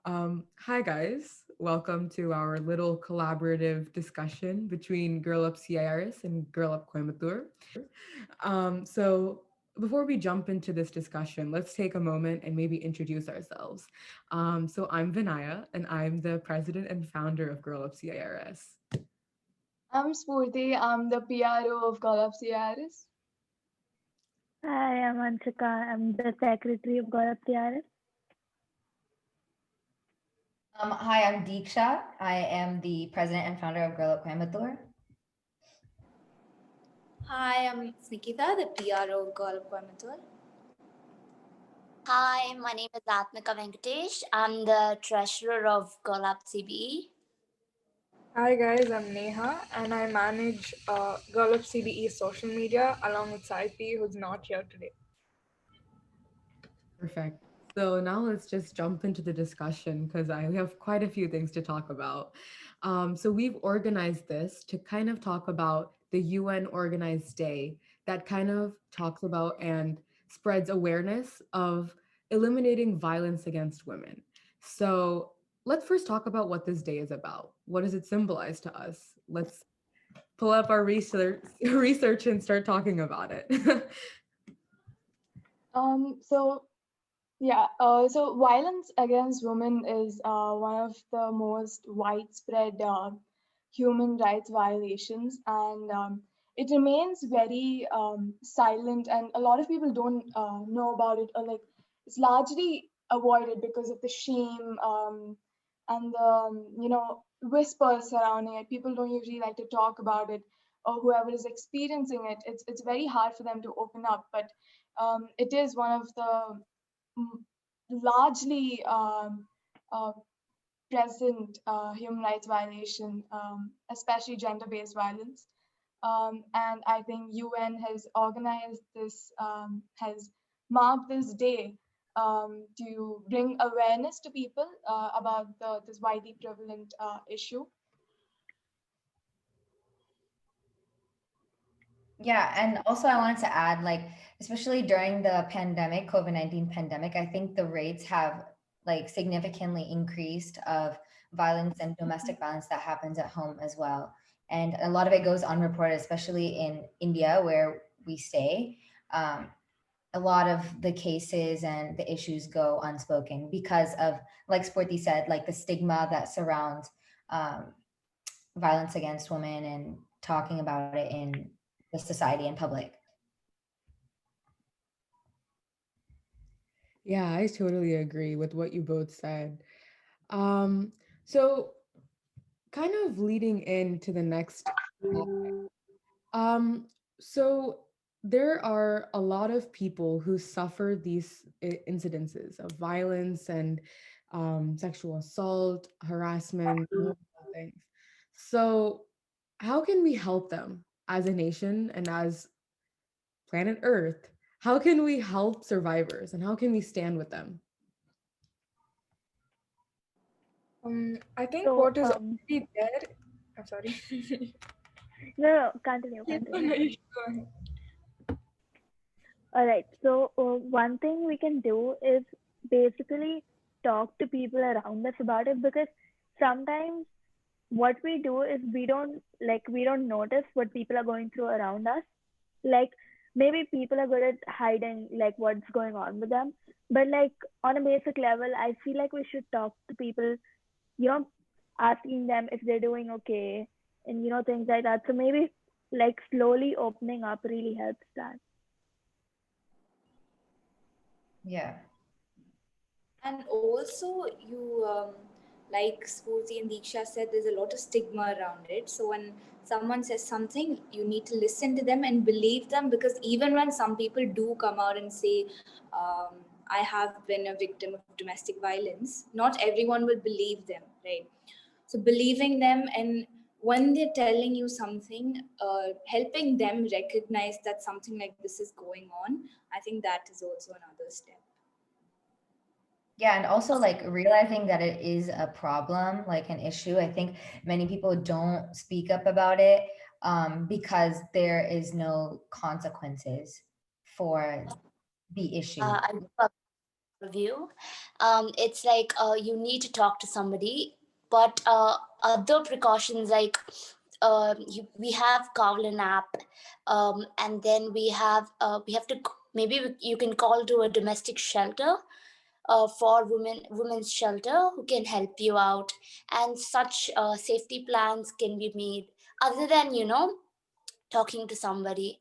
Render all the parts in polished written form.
Hi guys, welcome to our little collaborative discussion between Girl Up CIRS and Girl Up Coimbatore. So before we jump into this discussion, let's take a moment and maybe introduce ourselves. So I'm Vinaya, and I'm the president and founder of Girl Up CIRS. I'm Spurti. I'm the PRO of Girl Up Coimbatore. Hi, I'm Anshika. I'm the secretary of Girl Up Coimbatore. Hi, I'm Deeksha. I am the president and founder of Girl Up Coimbatore. Hi, I'm Nikita, the PRO of Girl Up Coimbatore. Hi, my name is Atmika Venkatesh. I'm the treasurer of Girl Up CBE. Hi guys, I'm Neha and I manage Girl Up CBE social media along with Saifi, who's not here today. Perfect. So now let's just jump into the discussion because we have quite a few things to talk about. So we've organized this to kind of talk about the UN organized day that kind of talks about and spreads awareness of eliminating violence against women. So let's first talk about what this day is about. What does it symbolize to us? Let's pull up our research and start talking about it. So yeah, so violence against women is one of the most widespread human rights violations, and it remains very silent, and a lot of people don't know about it, or like it's largely avoided because of the shame and the whispers surrounding it. People don't usually like to talk about it, or whoever is experiencing it, it's very hard for them to open up, but it is one of the largely uh, present human rights violation, especially gender-based violence. And I think UN has organized this, has marked this day to bring awareness to people about this widely prevalent issue. Yeah, and also I wanted to add, like, especially during the pandemic, COVID-19 pandemic, I think the rates have like significantly increased of violence and domestic violence that happens at home as well. And a lot of it goes unreported, especially in India where we stay. Um, a lot of the cases and the issues go unspoken because of, like Sporty said, like the stigma that surrounds um, violence against women and talking about it in the society and public. Yeah, I totally agree with what you both said. Um, so kind of leading into the next topic. Um, so there are a lot of people who suffer these incidences of violence and sexual assault, harassment, multiple things. So how can we help them as a nation and as planet Earth? How can we help survivors and how can we stand with them? I think So, what is already there. I'm sorry. no, continue, No, continue. no, you should go ahead. All right. So, one thing we can do is basically talk to people around us about it, because sometimes what we do is we don't notice what people are going through around us. Like, maybe people are good at hiding like what's going on with them, but like on a basic level, I feel like we should talk to people, you know, asking them if they're doing okay, and things like that. So maybe like slowly opening up really helps that. Yeah. And also, like Spurti and Deeksha said, there's a lot of stigma around it. So when someone says something, you need to listen to them and believe them, because even when some people do come out and say, I have been a victim of domestic violence, not everyone will believe them, right? So believing them, and when they're telling you something, helping them recognize that something like this is going on, I think that is also another step. Yeah, and also like realizing that it is a problem, like an issue. I think many people don't speak up about it because there is no consequences for the issue. I do view. It's like you need to talk to somebody, but other precautions like we have Kavlan app, and then we have to maybe you can call to a domestic shelter for women's shelter who can help you out, and such safety plans can be made other than talking to somebody.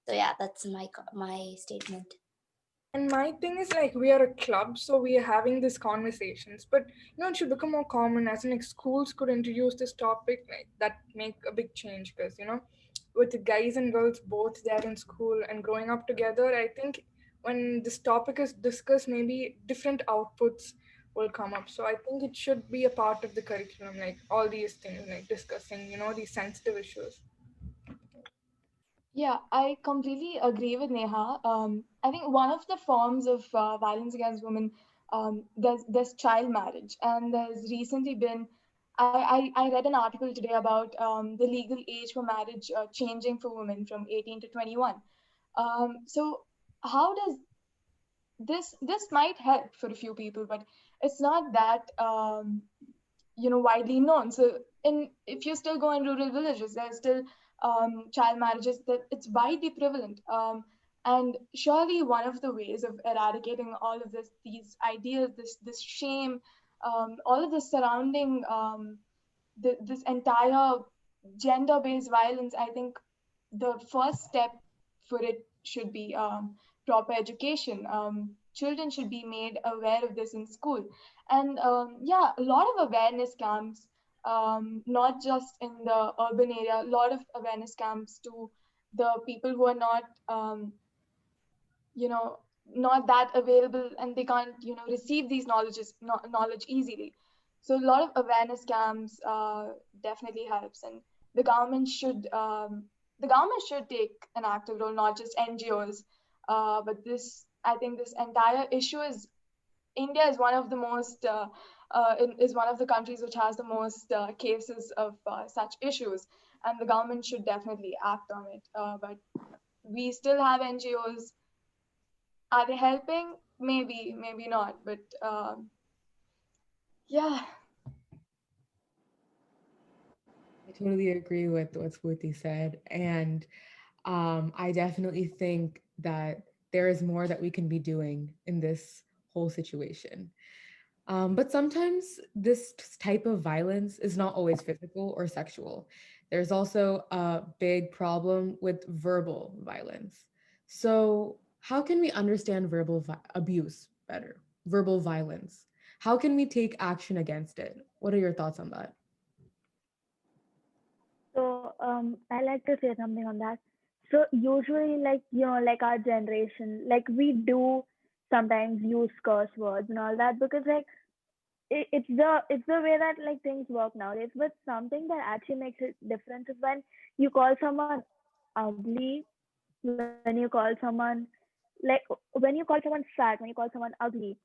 So yeah, that's my statement. And my thing is like we are a club, so we are having these conversations. But it should become more common. As in, like schools could introduce this topic, like that make a big change. Because with the guys and girls both there in school and growing up together, I think when this topic is discussed, maybe different outputs will come up. So I think it should be a part of the curriculum, like all these things, like discussing, these sensitive issues. Yeah, I completely agree with Neha. I think one of the forms of violence against women, there's child marriage, and there's recently been. I read an article today about the legal age for marriage changing for women from 18 to 21. So how does this might help for a few people, but it's not that widely known. So in if you still go in rural villages, there's still child marriages that it's widely prevalent. And surely one of the ways of eradicating all of these ideas, this shame, all of this surrounding this entire gender-based violence, I think the first step for it should be proper education. Children should be made aware of this in school, and yeah, a lot of awareness camps, not just in the urban area. A lot of awareness camps to the people who are not, you know, not that available, and they can't, receive these knowledge easily. So a lot of awareness camps definitely helps, and the government should the government should take an active role, not just NGOs. But this, I think, this entire issue is India is one of the most is one of the countries which has the most cases of such issues, and the government should definitely act on it. But we still have NGOs. Are they helping? Maybe, maybe not. But yeah, I totally agree with what Spooty said. And I definitely think that there is more that we can be doing in this whole situation. But sometimes this type of violence is not always physical or sexual. There's also a big problem with verbal violence. So, how can we understand abuse better? Verbal violence. How can we take action against it? What are your thoughts on that? So I like to say something on that. So usually, like like our generation, like we do sometimes use curse words and all that because like it's the way that like things work nowadays. But something that actually makes it different is when you call someone ugly, when you call someone like when you call someone fat, when you call someone ugly,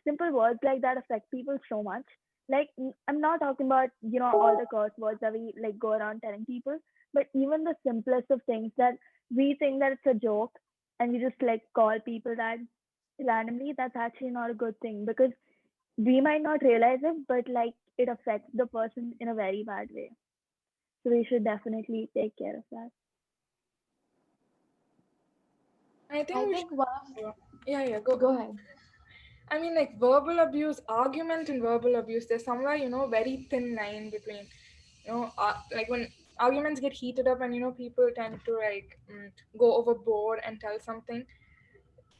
simple words like that affect people so much. Like I'm not talking about all the curse words that we like go around telling people, but even the simplest of things that we think that it's a joke and we just like call people that randomly, that's actually not a good thing because we might not realize it, but like it affects the person in a very bad way. So we should definitely take care of that. I think I we think one should. Yeah, yeah, of go. go ahead. I mean, like verbal abuse, argument and verbal abuse, there's somewhere, very thin line between, like when arguments get heated up and, people tend to like go overboard and tell something.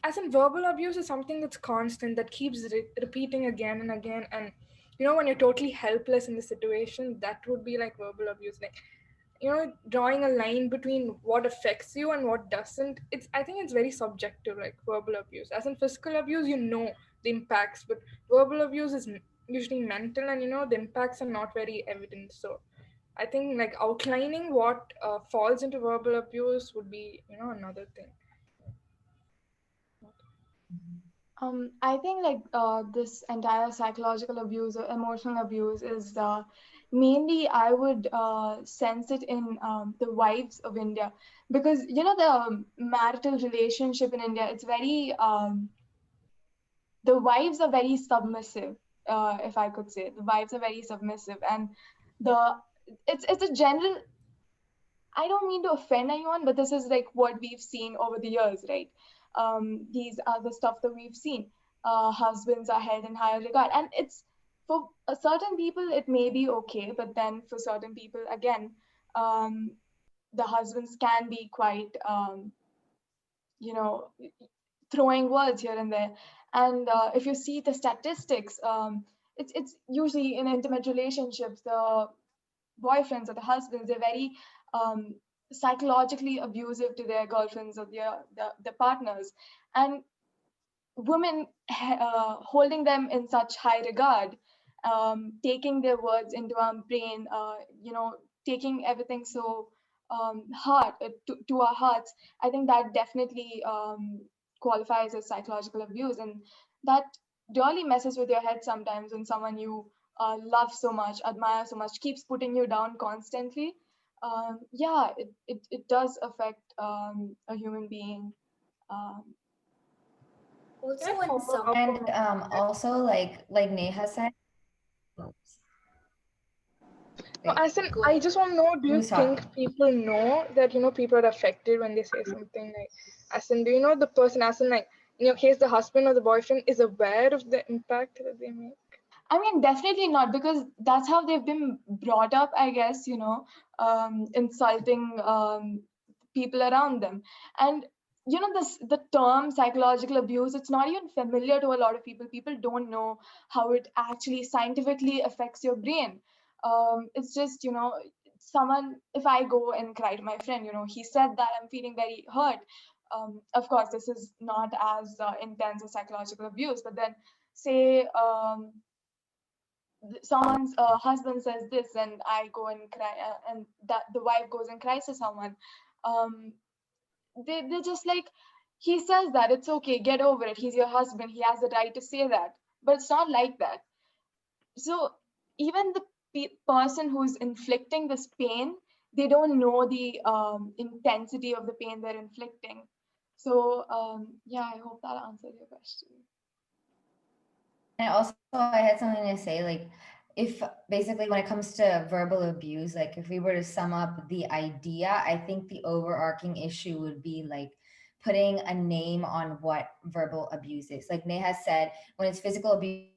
As in, verbal abuse is something that's constant, that keeps repeating again and again. And, when you're totally helpless in the situation, that would be like verbal abuse. Like, drawing a line between what affects you and what doesn't, I think it's very subjective, like verbal abuse. As in physical abuse, the impacts, but verbal abuse is usually mental, and the impacts are not very evident. So I think like outlining what falls into verbal abuse would be another thing. I think like this entire psychological abuse or emotional abuse is mainly I would sense it in the wives of India, because the marital relationship in India, it's very the wives are very submissive, if I could say. The wives are very submissive, and the it's a general. I don't mean to offend anyone, but this is like what we've seen over the years, right? These are the stuff that we've seen. Husbands are held in higher regard, and it's for certain people it may be okay, but then for certain people again, um, the husbands can be quite, you know, throwing words here and there. And if you see the statistics, it's usually in intimate relationships, the boyfriends or the husbands, they're very um, psychologically abusive to their girlfriends or their partners. And women holding them in such high regard, taking their words into our brain, taking everything so hard to our hearts. I think that definitely qualifies as psychological abuse, and that really messes with your head sometimes when someone you love so much, admire so much, keeps putting you down constantly. Yeah, it does affect a human being. Um, Can I Also, when follow some up And on that? also like Neha said, oops, No, wait, as in, go I ahead. just want to know, do you who's think talking? people know that, people are affected when they say something like, as in, do you know the person, as in, like, in your case, the husband or the boyfriend is aware of the impact that they make? I mean, definitely not, because that's how they've been brought up, I guess, insulting people around them. And, the term psychological abuse, it's not even familiar to a lot of people. People don't know how it actually scientifically affects your brain. It's just, someone, if I go and cry to my friend, he said that I'm feeling very hurt. Of course, this is not as intense as psychological abuse, but then say, someone's husband says this and I go and cry, and that the wife goes and cries to someone, um they're just like, he says that it's okay, get over it, he's your husband, he has the right to say that. But it's not like that. So even the person who's inflicting this pain, they don't know the intensity of the pain they're inflicting. So yeah, I hope that answered your question. And also, I had something to say, like, if basically when it comes to verbal abuse, like if we were to sum up the idea, I think the overarching issue would be like putting a name on what verbal abuse is. Like Neha said, when it's physical abuse,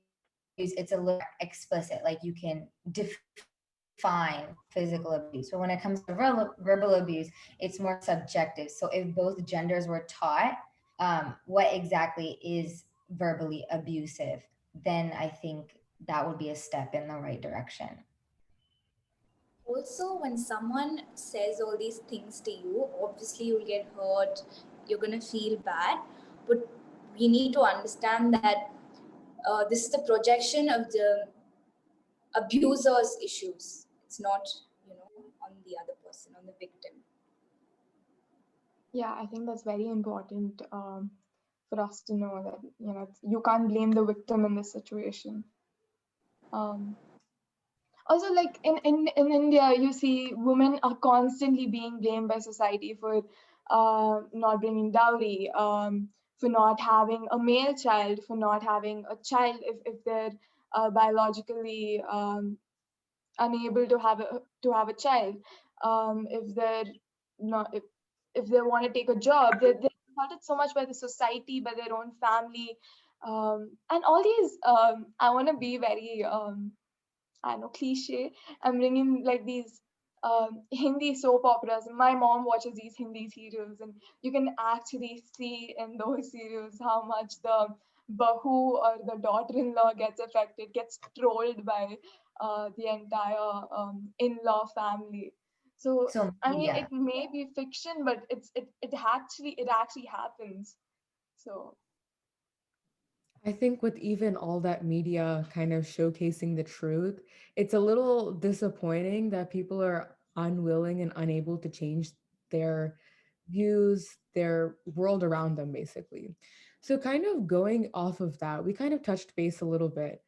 it's a little more explicit. Like you can define physical abuse. But when it comes to verbal abuse, it's more subjective. So if both genders were taught what exactly is verbally abusive, then I think that would be a step in the right direction. Also, when someone says all these things to you, obviously you'll get hurt, you're gonna feel bad, but we need to understand that this is the projection of the abuser's issues. It's not, on the other person, on the victim. Yeah, I think that's very important, for us to know that, you can't blame the victim in this situation. Um, Also, like in India, you see women are constantly being blamed by society for not bringing dowry, for not having a male child, for not having a child if they're biologically unable to have a child, if they're not if they want to take a job, they're insulted so much by the society, by their own family, and all these. I want to be very I know, cliche. I'm bringing like these Hindi soap operas. My mom watches these Hindi serials, and you can actually see in those serials how much the bahu or the daughter-in-law gets affected, gets trolled by the entire in-law family. So So I mean, it media. may be fiction, but it actually happens. So I think with even all that media kind of showcasing the truth, it's a little disappointing that people are unwilling and unable to change their views, their world around them, basically. So, kind of going off of that, we kind of touched base a little bit.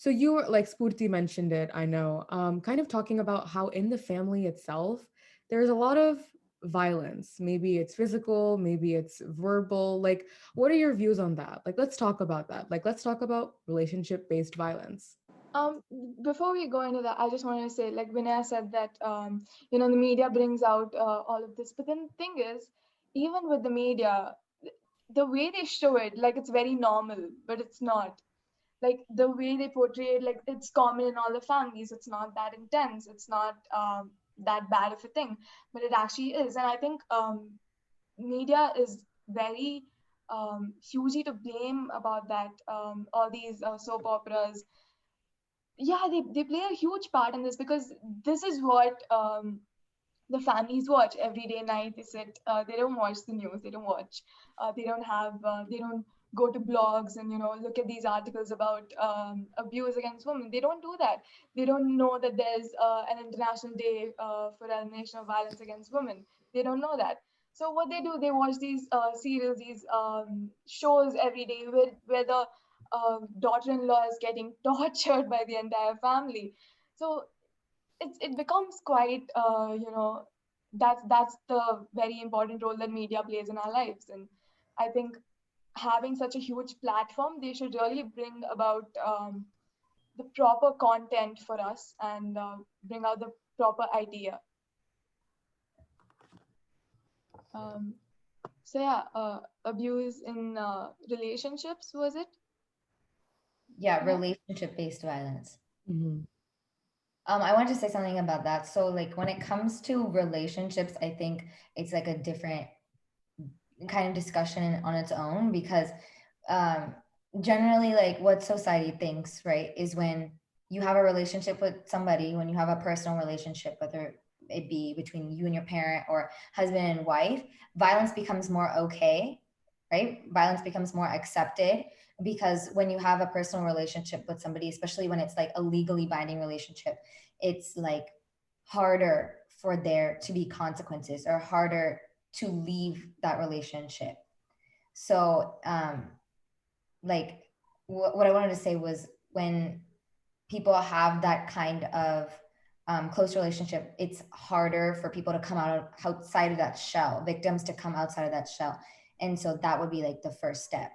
So, you were like Spurti mentioned it, I know, kind of talking about how in the family itself, there's a lot of violence? Maybe it's physical, maybe it's verbal. Like, what are your views on that? Like, let's talk about that. Like, let's talk about relationship based violence. Um, Before we go into that, I just wanted to say, like Vinaya said that the media brings out all of this, but then the thing is, even with the media, the way they show it, like it's very normal, but it's not. Like the way they portray it, like it's common in all the families. It's not that intense. It's not that bad of a thing, but it actually is. And I think media is very hugely to blame about that. All these soap operas, yeah, they play a huge part in this because this is what the families watch every day night. They sit, they don't watch the news, they don't watch, they don't go to blogs and look at these articles about abuse against women. They don't do that. They don't know that there's an international day for elimination of violence against women. They don't know that. So what they do, they watch these serials, these shows every day where the daughter-in-law is getting tortured by the entire family. So it becomes quite that's the very important role that media plays in our lives. And I think having such a huge platform, they should really bring about the proper content for us and bring out the proper idea. um, so yeah, abuse in relationships, was it? Yeah, Yeah. relationship based violence. Mhm. I wanted to say something about that. So, like, when it comes to relationships, I think it's like a different kind of discussion on its own because um, generally, like, what society thinks, right, is when you have a relationship with somebody, when you have a personal relationship, whether it be between you and your parent or husband and wife, violence becomes more okay, right? Violence becomes more accepted because when you have a personal relationship with somebody, especially when it's like a legally binding relationship, it's like harder for there to be consequences or harder to leave that relationship. So, like, what I wanted to say was when people have that kind of close relationship, it's harder for people to come outside of that shell, victims to come outside of that shell. And so that would be like the first step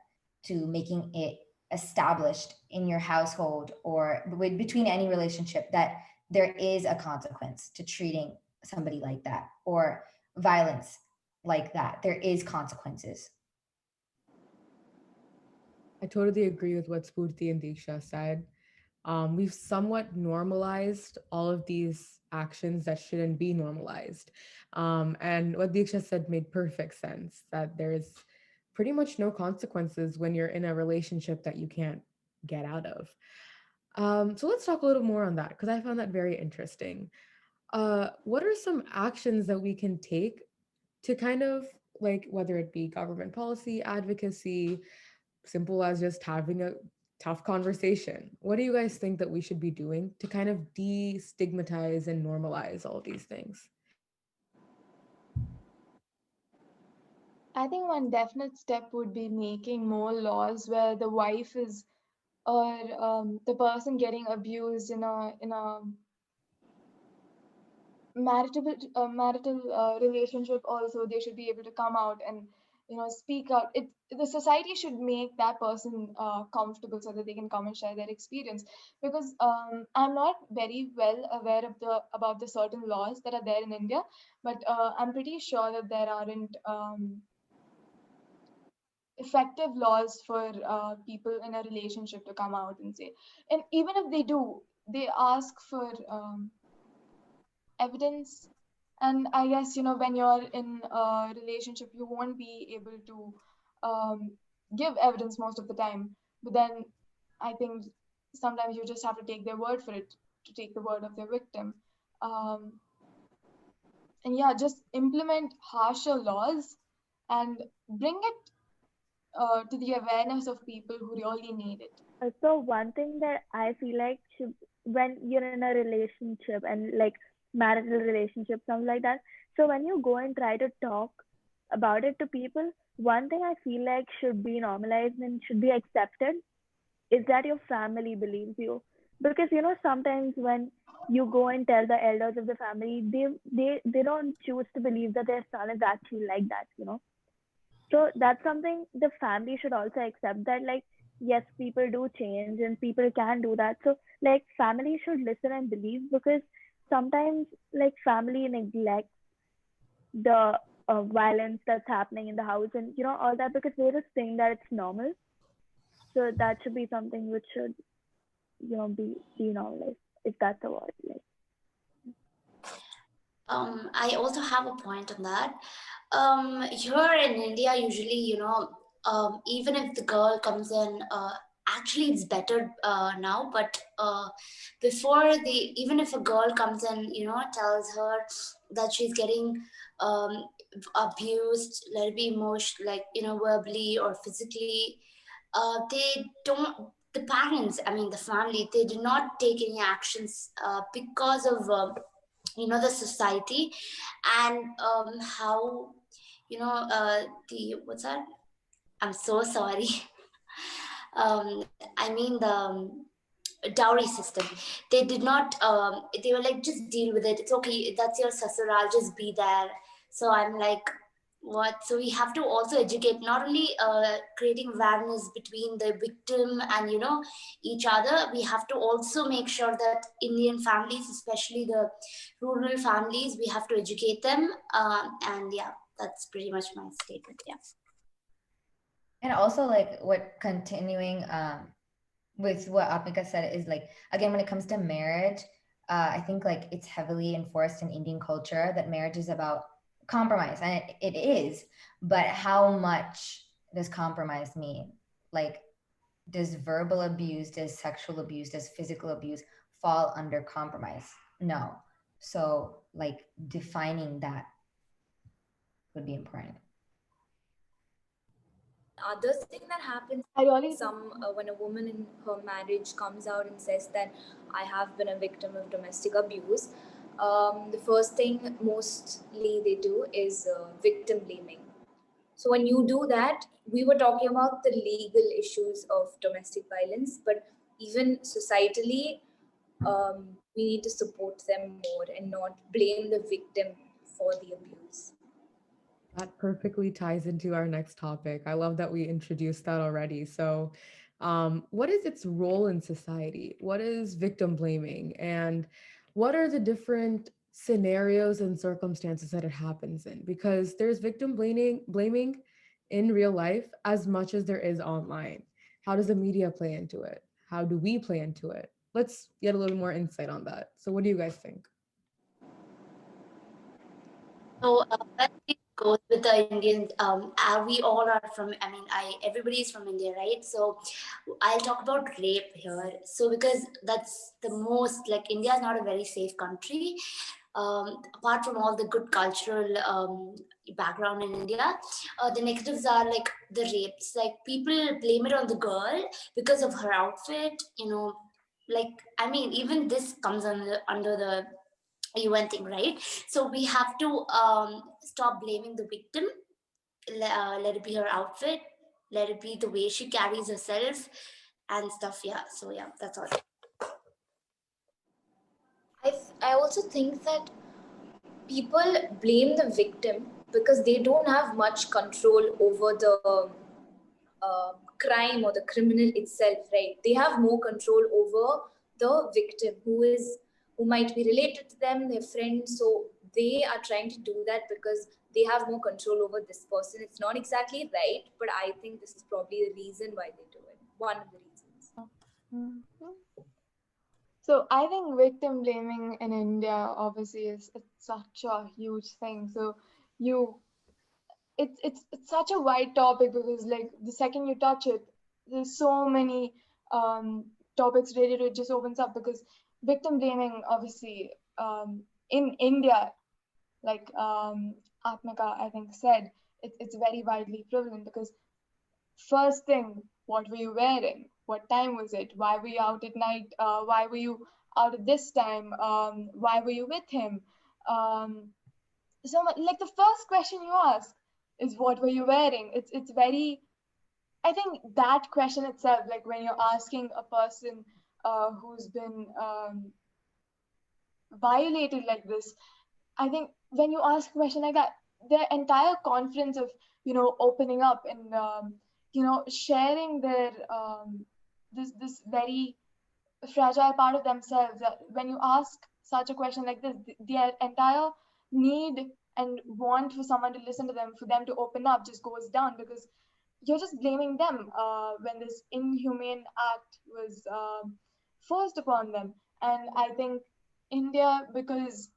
to making it established in your household or between any relationship that there is a consequence to treating somebody like that or violence like that. There is consequences. I totally agree with what Spurti and Diksha said. We've somewhat normalized all of these actions that shouldn't be normalized. And what Diksha said made perfect sense that there's pretty much no consequences when you're in a relationship that you can't get out of. So let's talk a little more on that because I found that very interesting. What are some actions that we can take to kind of like whether it be government policy, advocacy, simple as just having a tough conversation. What do you guys think that we should be doing to kind of destigmatize and normalize all these things? I think one definite step would be making more laws where the wife is, or the person getting abused in a marital relationship, also they should be able to come out and speak out. The society should make that person comfortable so that they can come and share their experience. Because I'm not very well aware of the about the certain laws that are there in India, but I'm pretty sure that there aren't effective laws for people in a relationship to come out and say. And even if they do, they ask for evidence. And I guess when you're in a relationship, you won't be able to um, give evidence most of the time. But then I think sometimes you just have to take their word for it, to take the word of their victim. um, and yeah, just implement harsher laws and bring it to the awareness of people who really need it. So one thing that I feel like when you're in a relationship and like marital relationship, something like that. So when you go and try to talk about it to people, one thing I feel like should be normalized and should be accepted is that your family believes you. Because sometimes when you go and tell the elders of the family, they don't choose to believe that their son is actually like that, you know. So that's something the family should also accept, that like yes, people do change and people can do that. So like family should listen and believe, because sometimes like family neglect the violence that's happening in the house and you know all that, because they just think that it's normal. So that should be something which should, you know, be normalized, if that's a word. Like, I also have a point on that. Here in India, usually, even if the girl comes in, actually it's better now, but before even if a girl comes in, tells her that she's getting um, abused, let it be emotion, like, verbally or physically, they don't, the parents, I mean, the family, they do not take any actions because of, the society, and how, the what's that, I'm so sorry. I mean the dowry system. They did not, they were like, just deal with it, it's okay, that's your sasur, I'll just be there. So I'm like, what? So we have to also educate, not only creating awareness between the victim and, each other. We have to also make sure that Indian families, especially the rural families, we have to educate them. And yeah, that's pretty much my statement. Yeah. And also, like, what continuing with what Atmika said is, like, again, when it comes to marriage, I think like it's heavily enforced in Indian culture that marriage is about compromise, and it is. But how much does compromise mean? Like, does verbal abuse, does sexual abuse, does physical abuse fall under compromise? No. So, like, defining that would be important. Other thing that happens, I really think. some when a woman in her marriage comes out and says that I have been a victim of domestic abuse, the first thing mostly they do is victim blaming. So when you do that, we were talking about the legal issues of domestic violence, but even societally, we need to support them more and not blame the victim for the abuse. That perfectly ties into our next topic. I love that we introduced that already. So, what is its role in society? What is victim blaming? And what are the different scenarios and circumstances that it happens in? Because there's victim blaming in real life as much as there is online. How does the media play into it? How do we play into it? Let's get a little more insight on that. So, what do you guys think? So that goes with the Indian. We all are from. I mean, everybody is from India, right? So I'll talk about rape here. So because that's the most, like, India is not a very safe country. Apart from all the good cultural background in India, the negatives are like the rapes. Like, people blame it on the girl because of her outfit. Like, I mean, even this comes under the UN thing, right? So we have to stop blaming the victim. Let it be her outfit. Let it be the way she carries herself and stuff. Yeah. So yeah, that's all. I also think that people blame the victim because they don't have much control over the crime or the criminal itself, right? They have more control over the victim, who might be related to them, their friend. So they are trying to do that because they have more control over this person. It's not exactly right, but I think this is probably the reason why they do it. One of the reasons. Mhm. So I think victim blaming in India obviously is it's such a huge thing. So you it's such a wide topic because like the second you touch it, there's so many topics related to it just opens up because victim blaming obviously in India, like Atmika I think said, it's very widely prevalent because first thing, what were you wearing? What time was it? Why were you out at night? Why were you out at this time? Why were you with him? Um, like the first question you ask is what were you wearing? It's very. I think that question itself, like when you're asking a person who's been violated like this. I think when you ask a question like that, their entire confidence of opening up and sharing their this very fragile part of themselves. When you ask such a question like this, their entire need and want for someone to listen to them, for them to open up, just goes down because you're just blaming them when this inhumane act was forced upon them. And I think India, because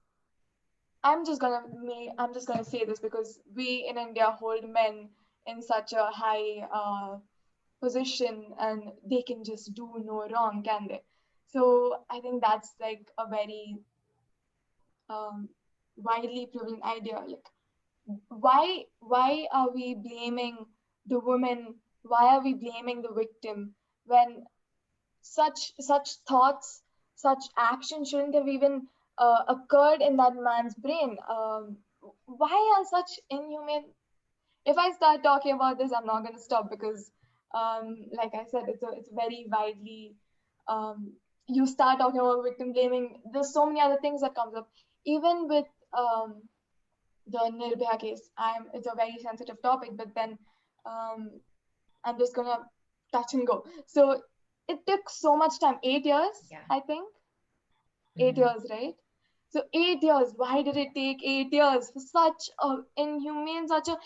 I'm just gonna say this because we in India hold men in such a high position and they can just do no wrong, can they? So I think that's like a very um, widely prevalent idea. Like, why are we blaming the woman? Why are we blaming the victim when such thoughts, such action shouldn't have even occurred in that man's brain? Why are such inhumane? If I start talking about this, I'm not going to stop because, like I said, it's very widely. Um, you start talking about victim blaming. There's so many other things that comes up. Even with the Nirbhaya case, it's a very sensitive topic, but then um, I'm just gonna touch and go. So it took so much time, 8 years, Yeah. I think, eight Mhm. years, right? So 8 years. Why did it take 8 years for such a inhumane, such a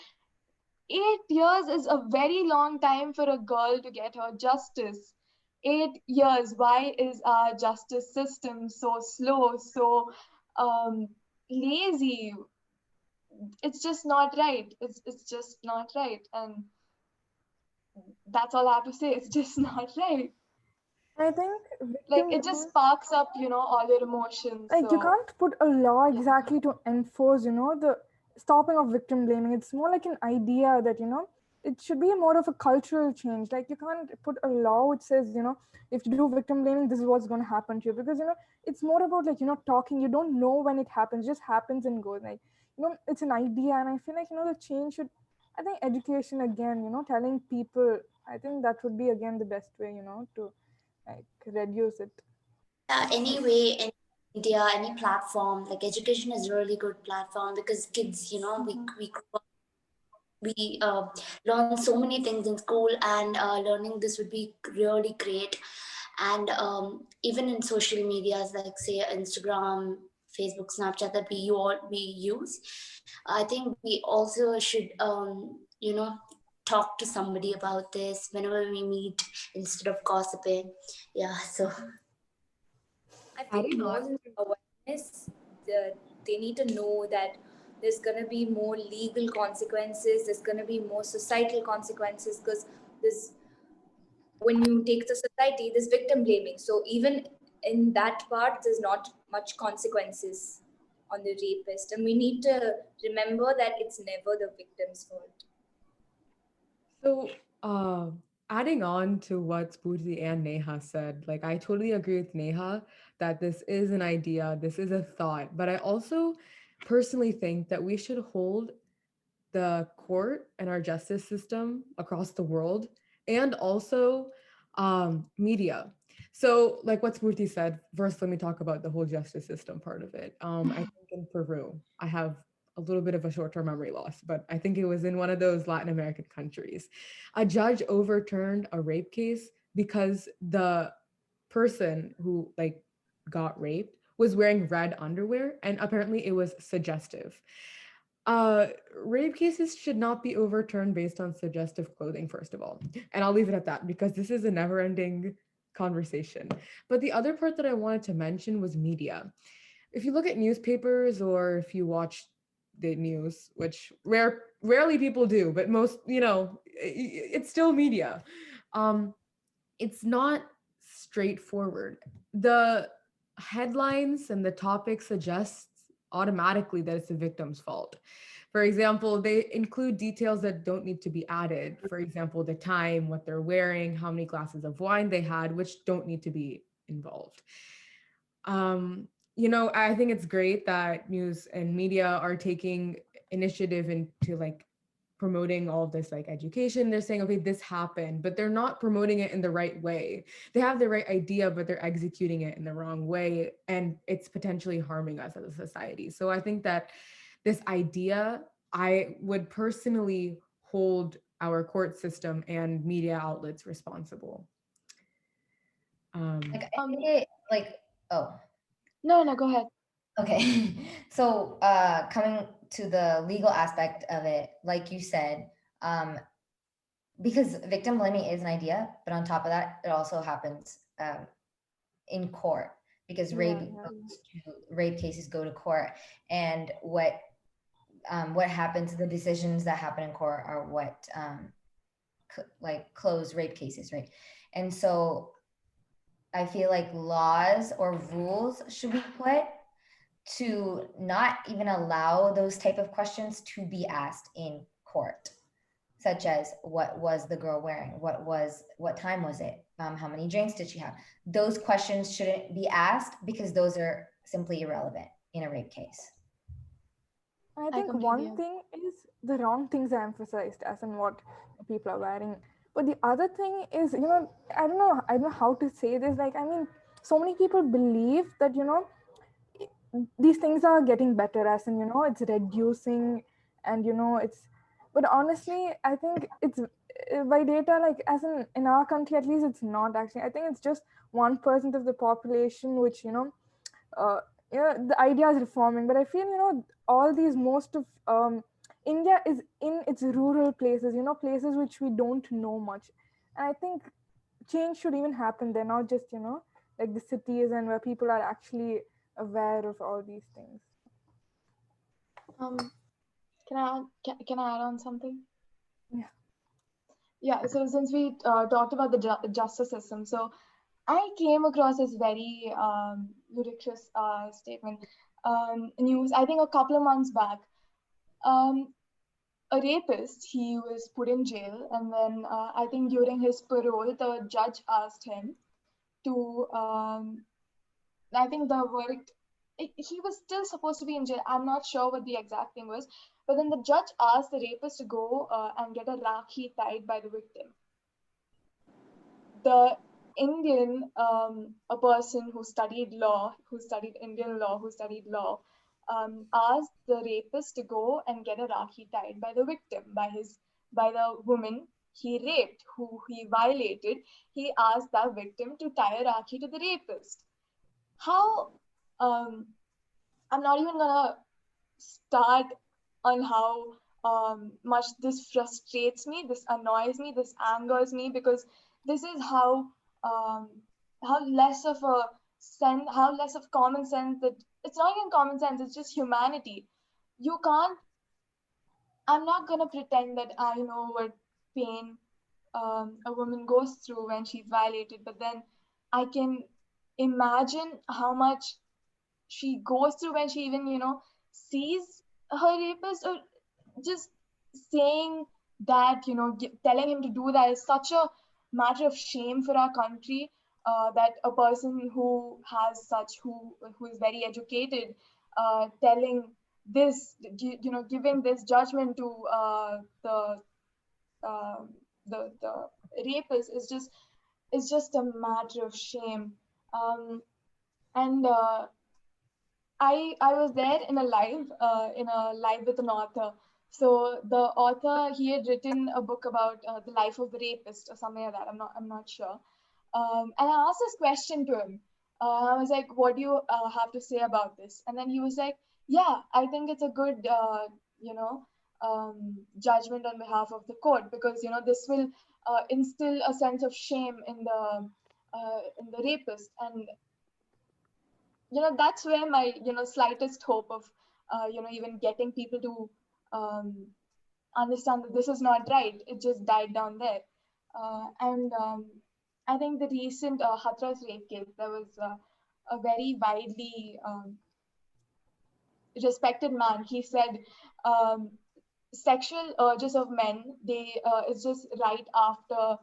8 years is a very long time for a girl to get her justice. 8 years. Why is our justice system so slow, so um, lazy? It's just not right. It's just not right, and that's all I have to say. It's just not right. I think Like victim it just blaming, sparks up, all your emotions. like you So can't put a law yeah. exactly to enforce the stopping of victim blaming. It's more like an idea that it should be more of a cultural change. Like you can't put a law which says if you do victim blaming, this is what's going to happen to you, because it's more about like talking. You don't know when it happens, it just happens and goes. Like it's an idea, and I feel like the change should, I think, education again, telling people. I think that would be again the best way to like reduce it. Yeah, anyway, any media, any platform, like education is a really good platform because kids, we learn so many things in school, and learning this would be really great. And even in social medias like say Instagram, Facebook, Snapchat that we use, I think we also should talk to somebody about this whenever we meet instead of gossiping. Yeah, so I think Adding more on than to awareness, they need to know that there's going to be more legal consequences, there's going to be more societal consequences because there's when you take the society, there's victim blaming. So even in that part, there's not much consequences on the rapist, and we need to remember that it's never the victim's fault. So, adding on to what Spoozy and Neha said, like I totally agree with Neha that this is an idea, this is a thought, but I also personally think that we should hold the court and our justice system across the world and also media. So, like what Smurti said, first let me talk about the whole justice system part of it. I think in Peru, I have a little bit of a short-term memory loss, but I think it was in one of those Latin American countries. A judge overturned a rape case because the person who like got raped was wearing red underwear and apparently it was suggestive. Uh, Rape cases should not be overturned based on suggestive clothing, first of all. And I'll leave it at that because this is a never ending conversation. But the other part that I wanted to mention was media. If you look at newspapers or if you watch the news, which rarely people do, but most, it's still media. Um, it's not straightforward. The headlines and the topic suggests automatically that it's the victim's fault. For example, they include details that don't need to be added. For example, the time, what they're wearing, how many glasses of wine they had, which don't need to be involved. I think it's great that news and media are taking initiative into like promoting all of this like education. They're saying, okay, this happened, but they're not promoting it in the right way. They have the right idea, but they're executing it in the wrong way, and it's potentially harming us as a society. So I think that this idea, I would personally hold our court system and media outlets responsible. Like I think Um, it like oh no, no, go ahead. okay. So coming to the legal aspect of it, like you said, um because victim blaming is an idea, but on top of that, it also happens in court because Yeah, yeah, yeah. rape cases go to court, and what happens, the decisions that happen in court are what like close rape cases, right? And so I feel like laws or rules should be put to not even allow those type of questions to be asked in court, such as what was the girl wearing, what time was it, how many drinks did she have. Those questions shouldn't be asked because those are simply irrelevant in a rape case. I I think completely one agree. thing is the wrong things are emphasized, as in what people are wearing. But the other thing is, I don't know how to say this. Like, I mean, so many people believe that, these things are getting better, as in, it's reducing, and, it's, but honestly, I think it's by data, like, as in our country, at least, it's not actually. I think it's just 1% of the population, which, uh, the idea is reforming, but I feel all these most of India is in its rural places, places which we don't know much, and I think change should even happen there, not just like the cities and where people are actually aware of all these things. Um, can I add on something? Yeah. Yeah. So since we talked about the justice system, so I came across this very ludicrous statement news. I think a couple of months back. Um, a rapist, he was put in jail, and then I think during his parole, the judge asked him to. I think the verdict. He was still supposed to be in jail. I'm not sure what the exact thing was, but then the judge asked the rapist to go and get a rakhi tied by the victim. The Indian, a person who studied law, who studied Indian law, who studied law, asked the rapist to go and get a rakhi tied by the victim, by the woman he raped, who he violated. He asked that victim to tie a rakhi to the rapist. How? Um, I'm not even gonna start on how much this frustrates me, this annoys me, this angers me, because this is um, how less of a sense, how less of common sense that it's not even common sense, it's just humanity. You can't. I'm not gonna pretend that I know what pain a woman goes through when she's violated, but then I can imagine how much she goes through when she even sees her rapist, or just saying that telling him to do that is such a matter of shame for our country, that a person who has such who is very educated telling this, giving this judgment to uh, the rapist is just a matter of shame. And I was there in a live with an author. So the author, he had written a book about the life of the rapist or something like that. I'm not sure. And I asked this question to him. I was like, "What do you have to say about this?" And then he was like, "Yeah, I think it's a good you know judgment on behalf of the court, because this will instill a sense of shame in the rapist." And that's where my slightest hope of even getting people to um, understand that this is not right, it just died down there. And I think the recent Hathras rape case, there was a very widely respected man. He said um, sexual urges of men, they is just right after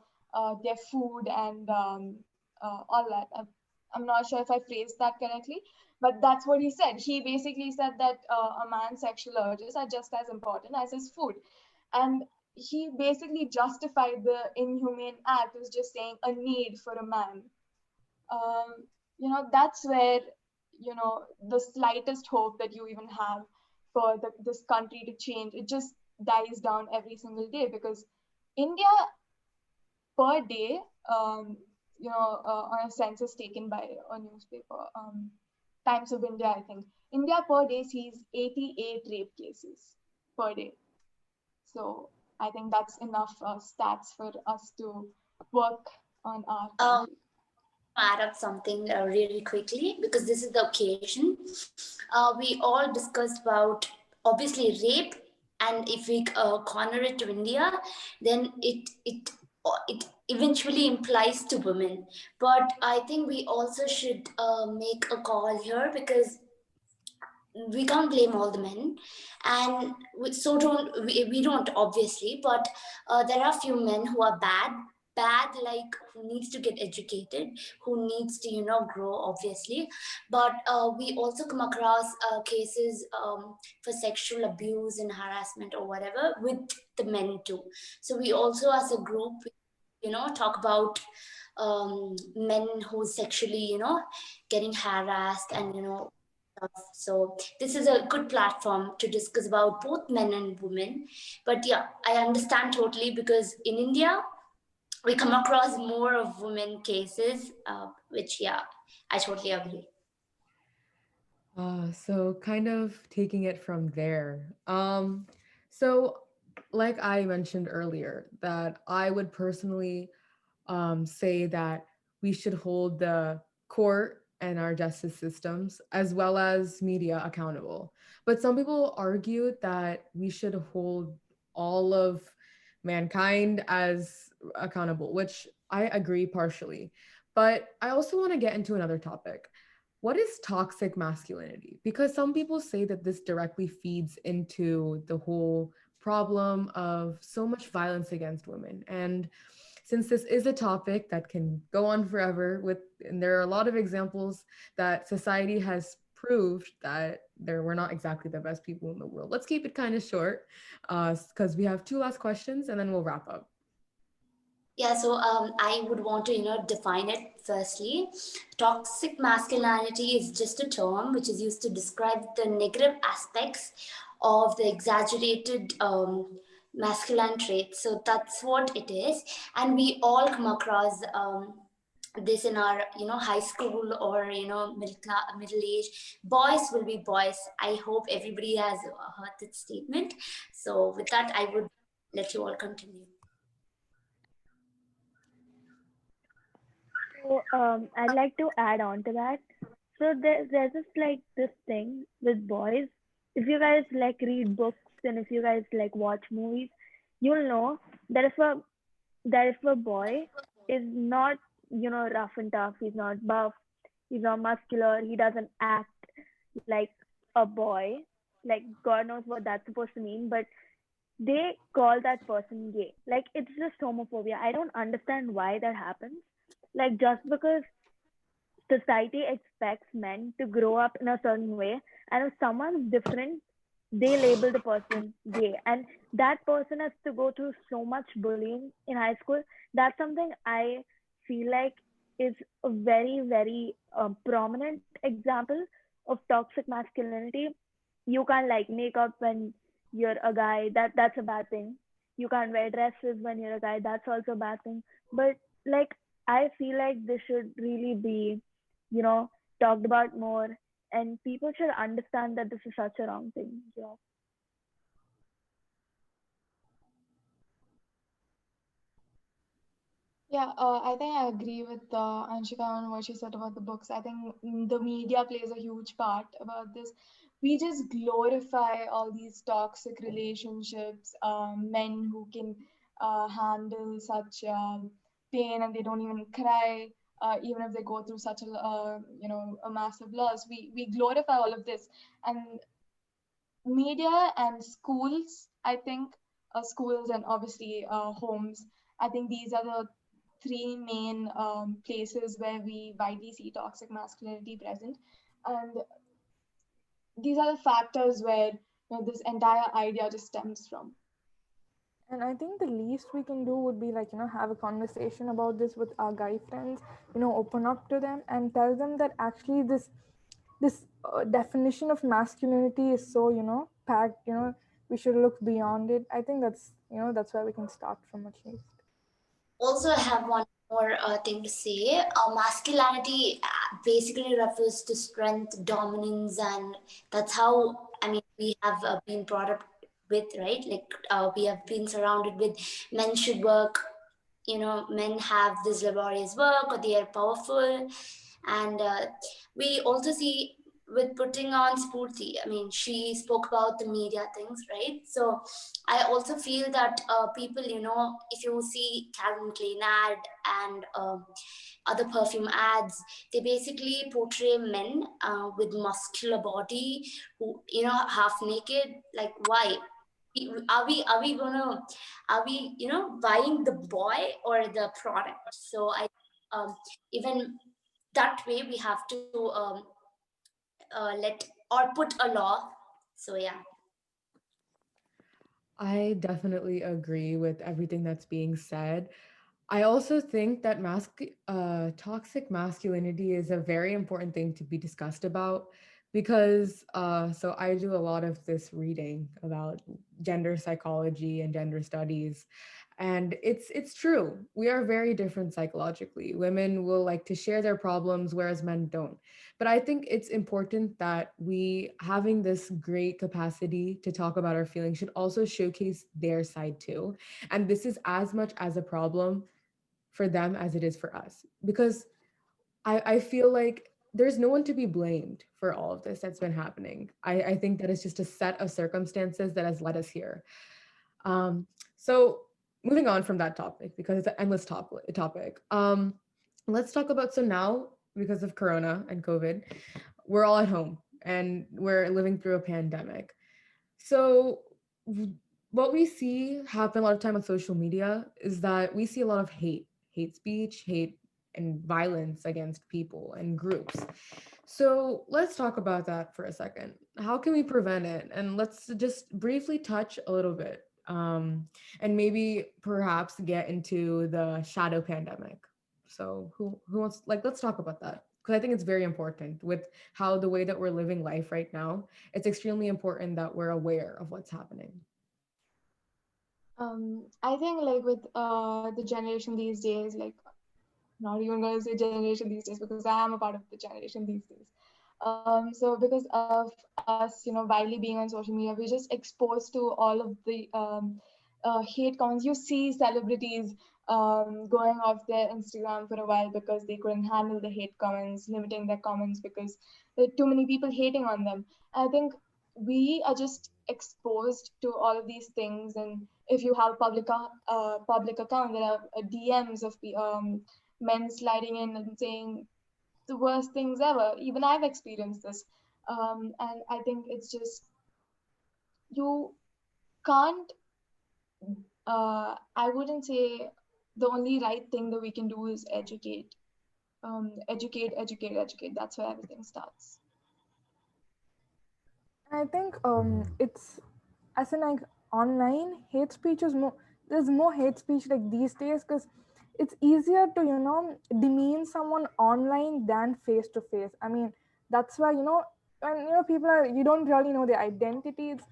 their food and all that. I'm not sure if I phrased that correctly, but that's what he said. He basically said that a man's sexual urges are just as important as his food. And he basically justified the inhumane act as just saying a need for a man. That's where, the slightest hope that you even have for this country to change, it just dies down every single day, because India per day, on a census taken by a newspaper, Times of India, I think, India per day sees 88 rape cases per day. So I think that's enough stats for us to work on our Um, country. add up something really quickly because this is the occasion. We all discussed about obviously rape, and if we corner it to India, then it eventually implies to women. But I think we also should make a call here because we can't blame all the men, and we don't obviously, but there are few men who are bad, like who needs to get educated, who needs to grow obviously. But we also come across cases for sexual abuse and harassment or whatever with the men too. So we also as a group talk about men who sexually getting harassed and stuff. So this is a good platform to discuss about both men and women. But yeah, I understand totally because in India we come across more of women cases, which yeah, I totally agree. So kind of taking it from there. So like I mentioned earlier, that I would personally say that we should hold the court and our justice systems as well as media accountable. But some people argue that we should hold all of mankind as accountable, which I agree partially. But I also want to get into another topic. What is toxic masculinity? Because some people say that this directly feeds into the whole problem of so much violence against women. And since this is a topic that can go on forever with, and there are a lot of examples that society has proved that there we're not exactly the best people in the world. Let's keep it kind of short, because we have two last questions and then we'll wrap up. Yeah, so I would want to, define it firstly. Toxic masculinity is just a term which is used to describe the negative aspects of the exaggerated masculine traits. So that's what it is, and we all come across this in our, high school or middle age. Boys will be boys. I hope everybody has heard that statement. So with that, I would let you all continue. So I'd like to add on to that. So there's just like this thing with boys. If you guys like read books and if you guys like watch movies, you'll know that if a boy is not, rough and tough, he's not buff, he's not muscular, he doesn't act like a boy, like God knows what that's supposed to mean, but they call that person gay. Like it's just homophobia. I don't understand why that happens. Like just because society expects men to grow up in a certain way, and if someone's different, they label the person gay, and that person has to go through so much bullying in high school. That's something I feel like is a very very prominent example of toxic masculinity. You can't like make up when you're a guy, that's a bad thing. You can't wear dresses when you're a guy, that's also a bad thing. But like I feel like this should really be, you know, talked about more, and people should understand that this is such a wrong thing. Yeah. Yeah, I think I agree with Anshika on what she said about the books. I think the media plays a huge part about this. We just glorify all these toxic relationships, men who can handle such pain and they don't even cry, even if they go through such a massive loss. We glorify all of this, and media and schools, I think, schools and obviously homes. I think these are the three main places where we widely see toxic masculinity present. And these are the factors where this entire idea just stems from. And I think the least we can do would be like, have a conversation about this with our guy friends, open up to them and tell them that actually this definition of masculinity is so, packed, we should look beyond it. I think that's where we can start from at least. Also, I have one more thing to say. Masculinity basically refers to strength, dominance, and that's how, I mean, we have been brought up with, right? Like, we have been surrounded with men should work, men have this laborious work or they are powerful. And we also see with putting on Spurti, I mean, she spoke about the media things, right? So I also feel that people, if you see Calvin Klein ad and other perfume ads, they basically portray men with muscular body who, half naked. Like, why? Are we gonna, are we, buying the boy or the product? So I, um, even that way we have to let or put a law. So yeah. I definitely agree with everything that's being said. I also think that toxic masculinity is a very important thing to be discussed about because so I do a lot of this reading about gender psychology and gender studies, and it's true. We are very different psychologically. Women will like to share their problems, whereas men don't. But I think it's important that we having this great capacity to talk about our feelings should also showcase their side too. And this is as much as a problem for them as it is for us because I feel like there's no one to be blamed for all of this that's been happening. I think that it's just a set of circumstances that has led us here. So moving on from that topic because it's an endless topic. Let's talk about so now because of Corona and COVID, we're all at home and we're living through a pandemic. So what we see happen a lot of time on social media is that we see a lot of hate speech, hate and violence against people and groups. So let's talk about that for a second. How can we prevent it? And let's just briefly touch a little bit, and maybe perhaps get into the shadow pandemic. So who wants like let's talk about that because I think it's very important with how the way that we're living life right now. It's extremely important that we're aware of what's happening. I think like with the generation these days, like not even going to say generation these days because I am a part of the generation these days. So because of us, widely being on social media, we're just exposed to all of the hate comments. You see celebrities going off their Instagram for a while because they couldn't handle the hate comments, limiting their comments because there are too many people hating on them. I think we are just exposed to all of these things, and if you have public account, there are DMs of men sliding in and saying the worst things ever. Even I've experienced this. And I think it's just, you can't, I wouldn't say the only right thing that we can do is educate. Educate, educate, educate. That's where everything starts. I think it's as in like online hate speech is more. There's more hate speech like these days because it's easier to demean someone online than face to face. I mean that's why when people are, you don't really know their identity. It's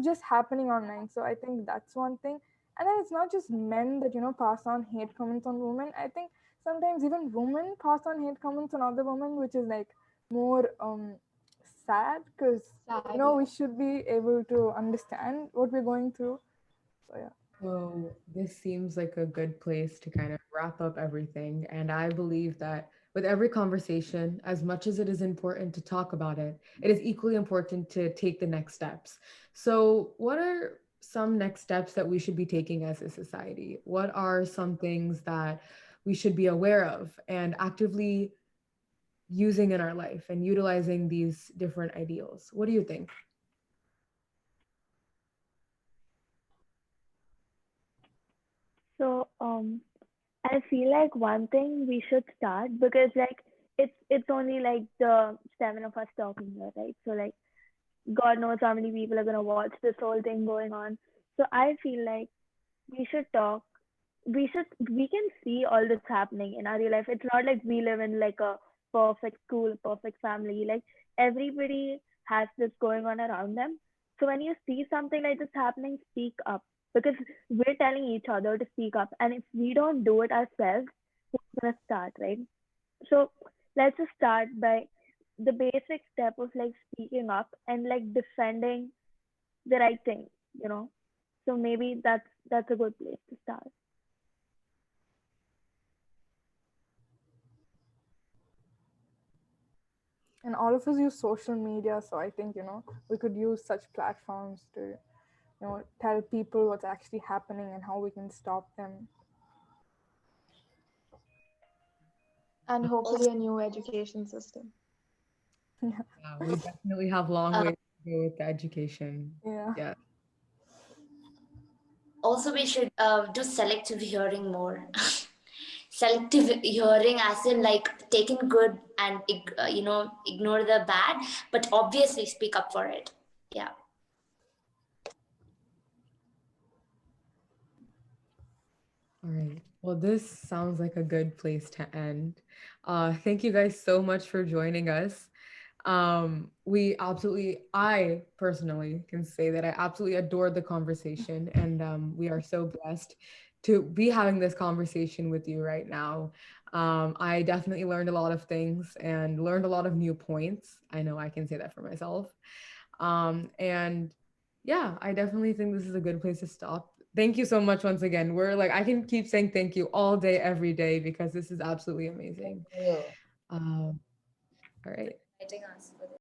just happening online. So I think that's one thing. And then it's not just men that pass on hate comments on women. I think sometimes even women pass on hate comments on other women, which is like more sad because Sad, yeah. we should be able to understand what we're going through. So yeah. So this seems like a good place to kind of wrap up everything. And I believe that with every conversation, as much as it is important to talk about it, it is equally important to take the next steps. So, what are some next steps that we should be taking as a society? What are some things that we should be aware of and actively using in our life and utilizing these different ideals? What do you think? So I feel like one thing we should start because like it's only like the seven of us talking here, right? So like God knows how many people are gonna watch this whole thing going on. So I feel like we should talk. We can see all this happening in our real life. It's not like we live in like a perfect school, perfect family. Like everybody has this going on around them. So when you see something like this happening, speak up, because we're telling each other to speak up. And if we don't do it ourselves, who's gonna start, right? So let's just start by the basic step of like speaking up and like defending the right thing, you know. So maybe that's a good place to start. And all of us use social media, so I think we could use such platforms to tell people what's actually happening and how we can stop them. And Also, hopefully a new education system. Yeah. Yeah, we definitely have long uh, ways to go with the education. Yeah. Yeah. also we should do selective hearing more. Selective hearing, as in like taking good and ignore the bad, but obviously speak up for it. Yeah. All right. Well, this sounds like a good place to end. Thank you guys so much for joining us. I personally can say that I absolutely adored the conversation, and we are so blessed to be having this conversation with you right now. I definitely learned a lot of things and learned a lot of new points. I know I can say that for myself. And yeah, I definitely think this is a good place to stop. Thank you so much once again. We're like, I can keep saying thank you all day, every day, because this is absolutely amazing. you Um, all for right. inviting us for this.